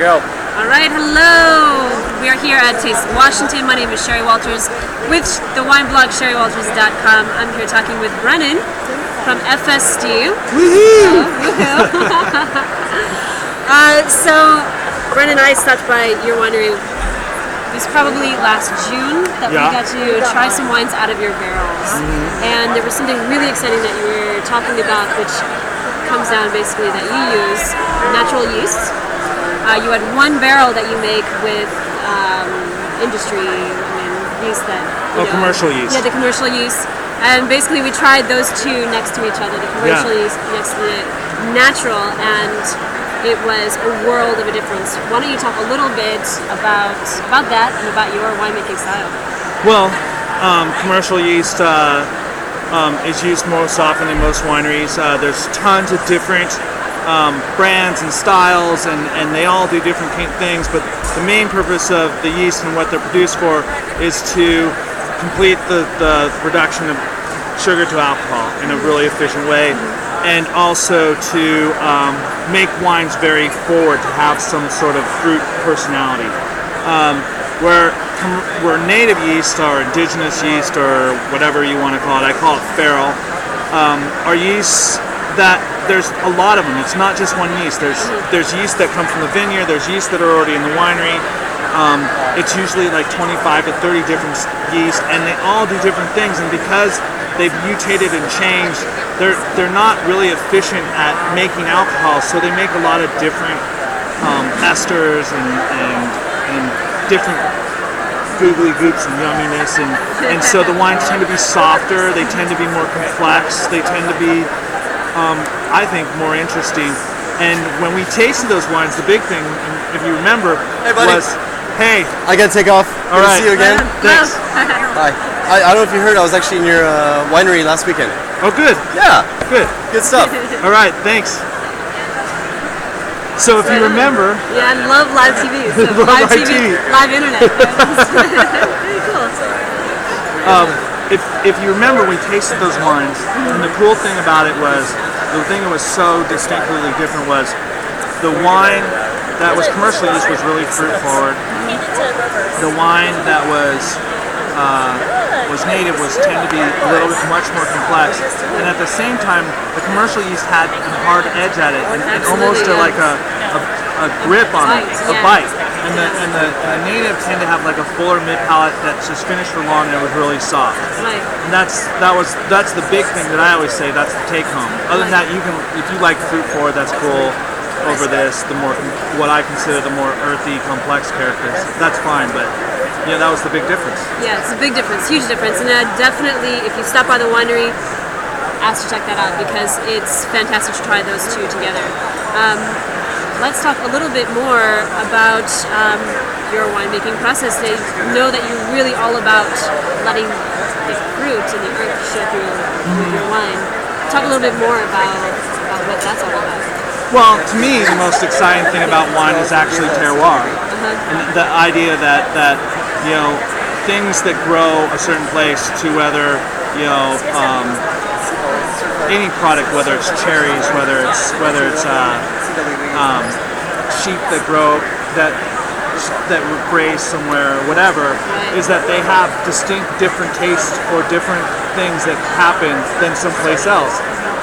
go. All right, hello. We are here at Taste Washington. My name is Cheri Walters with the wine blog CheriWalters.com. I'm here talking with Brennon from Efeste. Woohoo! So, Brennon and I stopped by your winery. It was probably last June that we got to try some wines out of your barrels. And there was something really exciting that you were talking about, which comes down basically that you use natural yeast. You had one barrel that you make with industry, yeast that... commercial yeast. Yeah, the commercial yeast. And basically we tried those two next to each other, the commercial yeast next to the natural, and it was a world of a difference. Why don't you talk a little bit about that and about your winemaking style? Well, commercial yeast is used most often in most wineries. There's tons of different brands and styles, and they all do different things, but the main purpose of the yeast and what they're produced for is to complete the reduction of sugar to alcohol in a really efficient way, and also to make wines very forward, to have some sort of fruit personality. Where native yeast or indigenous yeast or whatever you want to call it, I call it feral, are yeasts that there's a lot of them. It's not just one yeast. There's yeast that come from the vineyard. There's yeast that are already in the winery. It's usually like 25 to 30 different yeast, and they all do different things. And because they've mutated and changed, they're not really efficient at making alcohol. So they make a lot of different esters and different googly goops and yumminess, and so the wines tend to be softer. They tend to be more complex. They tend to be I think more interesting. And when we tasted those wines, the big thing, if you remember, was, hey, I gotta take off. All Good right. to see you again. Thanks. Hi. I don't know if you heard, I was actually in your winery last weekend. Oh, good. Yeah. Good. Good stuff. All right. Thanks. So if you remember, I love live TV. So live TV, live internet. Very cool. if you remember, we tasted those wines, and the cool thing about it was, the thing that was so distinctly different was the wine that was commercially used was really fruit forward. The wine that was native tend to be a little bit much more complex, and at the same time, the commercial yeast had a hard edge at it, and almost like a grip on it, a bite. And the native tend to have like a fuller mid palate that's just finished for long and it was really soft. Right. And that's the big thing that I always say. That's the take home. Other than that, you can, if you like fruit forward, that's cool. Over this, the more what I consider the more earthy, complex characters, that's fine. But yeah, that was the big difference. Yeah, it's a big difference, huge difference, and definitely, if you stop by the winery, ask to check that out because it's fantastic to try those two together. Let's talk a little bit more about your winemaking process. They know that you're really all about letting the fruit and the earth show through with your wine. Talk a little bit more about what that's all about. Well, to me, the most exciting thing about wine is actually terroir, and the idea that things that grow a certain place, to whether any product, whether it's cherries, whether it's sheep that grow that graze somewhere or whatever, is that they have distinct different tastes or different things that happen than someplace else.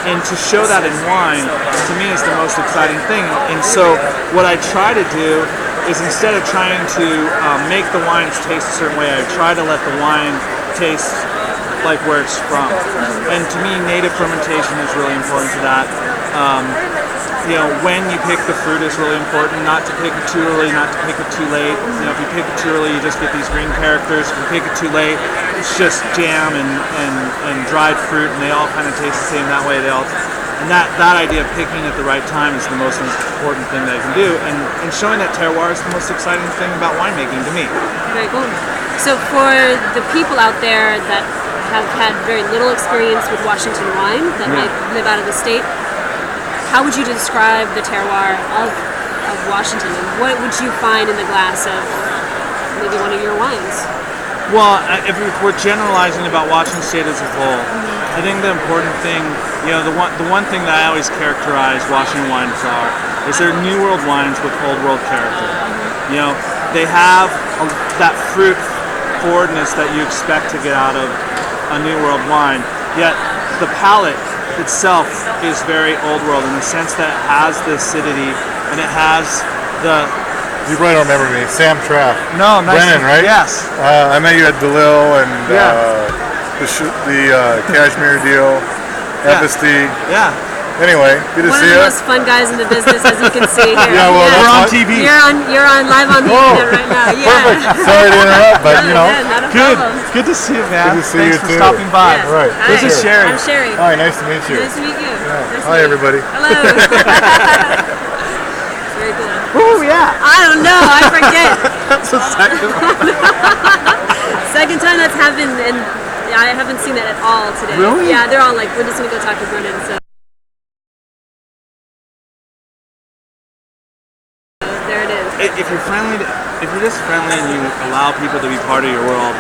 And to show that in wine, to me, is the most exciting thing. And so what I try to do is, instead of trying to make the wines taste a certain way, I try to let the wine taste like where it's from. And to me, native fermentation is really important to that. When you pick the fruit is really important, not to pick it too early, not to pick it too late. If you pick it too early, you just get these green characters. If you pick it too late, it's just jam and dried fruit, and they all kind of taste the same that way. And that idea of picking at the right time is the most important thing that I can do. And showing that terroir is the most exciting thing about winemaking to me. Very cool. So for the people out there that have had very little experience with Washington wine, that might live out of the state, how would you describe the terroir of Washington? And what would you find in the glass of maybe one of your wines? Well, if we're generalizing about Washington State as a whole, I think the important thing, the one thing that I always characterize Washington wines is they're New World wines with Old World character. You know, they have that fruit forwardness that you expect to get out of a New World wine, yet the palate itself is very Old World in the sense that it has the acidity and it has the... You probably don't remember me. Sam Traff. No, nice. Brennon, right? Yes. I met you at DeLille and the Cashmere deal, Efeste. Yeah. Anyway, good to One see of you. the most fun guys in the business, as you can see here. Yeah, well, We're on TV. You're on live on the internet right now. Yeah. Perfect. Sorry to interrupt, but you know. Yeah, not a Good. problem. Good to see you, man. Good to see Thanks you for too. stopping by. Yes. Right. Hi. This is Cheri. I'm Cheri. Hi, nice to meet you. Nice to meet you. Nice to Hi, meet you. everybody. Hello. Very cool. Oh yeah. I don't know. I forget. That's the second one. Second time that's happened, and I haven't seen that at all today. Really? Yeah, they're all like, we're just gonna go talk to Brennon. So there it is. If you're friendly, if you're just friendly and you allow people to be part of your world,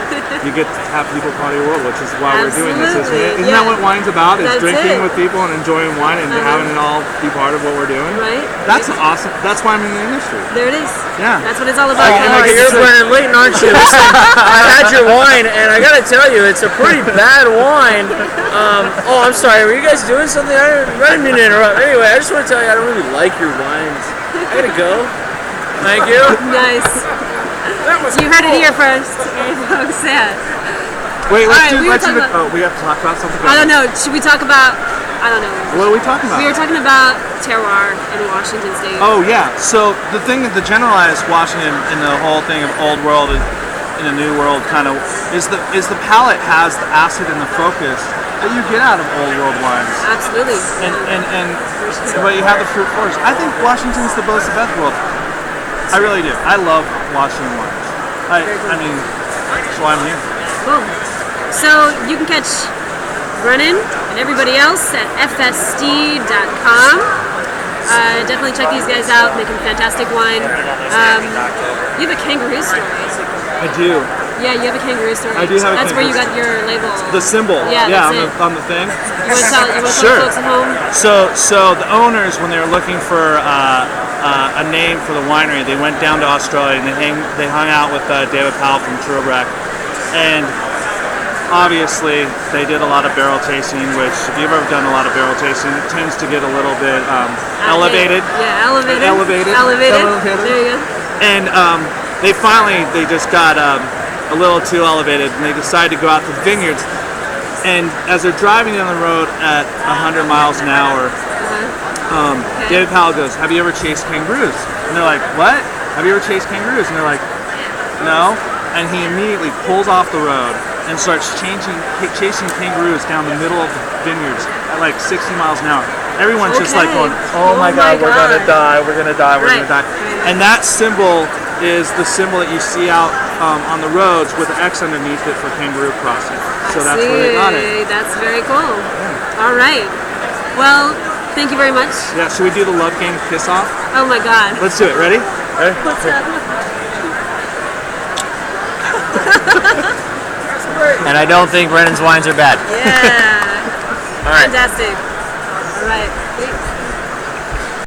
you get to have people part of your world, which is why we're doing this, isn't it? Isn't that what wine's about? Is That's drinking it. with people and enjoying wine and having it all be part of what we're doing. Right? That's awesome. That's why I'm in the industry. There it is. Yeah. That's what it's all about. I folks. guess You're Brennon Leighton, aren't you? Listen, I had your wine, and I gotta tell you, it's a pretty bad wine. Oh, I'm sorry. Were you guys doing something? I didn't mean to interrupt. Anyway, I just want to tell you, I don't really like your wines. I gotta go. Thank you. Nice. You heard it here first, okay, folks. Yeah. Wait, Alright, we were let's do talking the, about- we have to talk about something. I don't know. Should we talk about? I don't know. What are we talking about? We were talking about terroir in Washington State. Oh yeah. So the thing, the generalized Washington and the whole thing of Old World and in a New World kind of is the palate has the acid and the focus that you get out of Old World wines. Absolutely. And but you have the fruit force. I think Washington's the most of both worlds. I really do. I love Washington wines. I mean, that's why I'm here. Cool. So you can catch Brennon and everybody else at efeste.com. Definitely check these guys out, making fantastic wine. You have a kangaroo story. I do. Yeah, you have a kangaroo story. I do have a That's where you kangaroo got your label. The symbol. Yeah, that's on it. the thing. You want to tell Sure. folks at home? So the owners, when they were looking for a name for the winery, they went down to Australia and they hung out with David Powell from Turbrack, and obviously they did a lot of barrel tasting. Which, if you've ever done a lot of barrel tasting, it tends to get a little bit elevated. Yeah, elevated. Elevated. There you go. And they just got a little too elevated, and they decided to go out to the vineyards. And as they're driving down the road at 100 miles an hour, David Powell goes, "Have you ever chased kangaroos?" And they're like, "What? Have you ever chased kangaroos?" And they're like, "No." And he immediately pulls off the road and starts chasing kangaroos down the middle of the vineyards at like 60 miles an hour. Everyone's just like going, "Oh my God, we're gonna die, we're gonna die, we're gonna die." And that symbol is the symbol that you see out on the roads with the X underneath it for kangaroo crossing. So that's where they got it. That's very cool. All right. Well, thank you very much. Yeah, should we do the love game kiss off? Oh my God. Let's do it. Ready? What's up? And I don't think Brennon's wines are bad. Yeah. All right. Fantastic. All right.